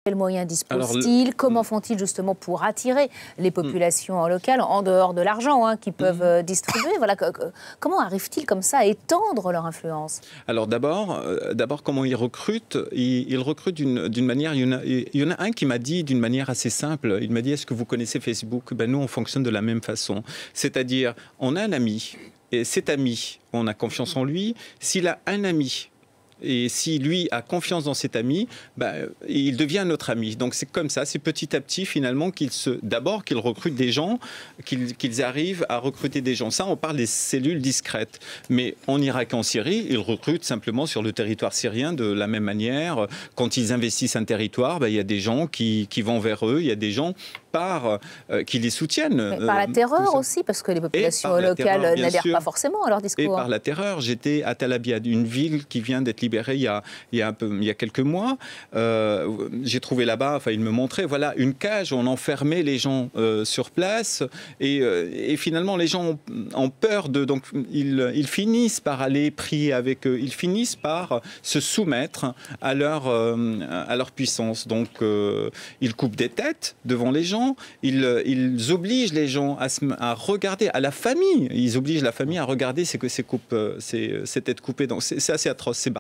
Quels moyens Alors, disposent-ils? Comment font-ils justement pour attirer les populations locales, en dehors de l'argent qu'ils peuvent distribuer? Voilà, comment arrivent-ils comme ça à étendre leur influence? Alors d'abord, comment ils recrutent? Ils recrutent d'une manière. Il y en a un qui m'a dit d'une manière assez simple. Il m'a dit: est-ce que vous connaissez Facebook? Ben, nous, on fonctionne de la même façon. C'est-à-dire, on a un ami, et cet ami, on a confiance en lui. S'il a un ami, et si lui a confiance dans cet ami, il devient notre ami. Donc c'est comme ça, c'est petit à petit finalement d'abord qu'ils recrutent des gens, qu'ils arrivent à recruter des gens. Ça, on parle des cellules discrètes. Mais en Irak et en Syrie, ils recrutent simplement sur le territoire syrien de la même manière. Quand ils investissent un territoire, il y a des gens qui vont vers eux, il y a des gens qui les soutiennent. Mais par la terreur aussi, parce que les populations locales n'adhèrent pas forcément à leur discours. Et par la terreur. J'étais à Tel Abyad, une ville qui vient d'être libérée il y a quelques mois. J'ai trouvé là-bas, enfin, ils me montraient, voilà, une cage où on enfermait les gens sur place. Et finalement, les gens ont peur donc ils finissent par aller prier avec eux. Ils finissent par se soumettre à leur puissance. Donc, ils coupent des têtes devant les gens. Ils obligent les gens à regarder, à la famille. Ils obligent la famille à regarder ces têtes coupées. Donc, c'est assez atroce.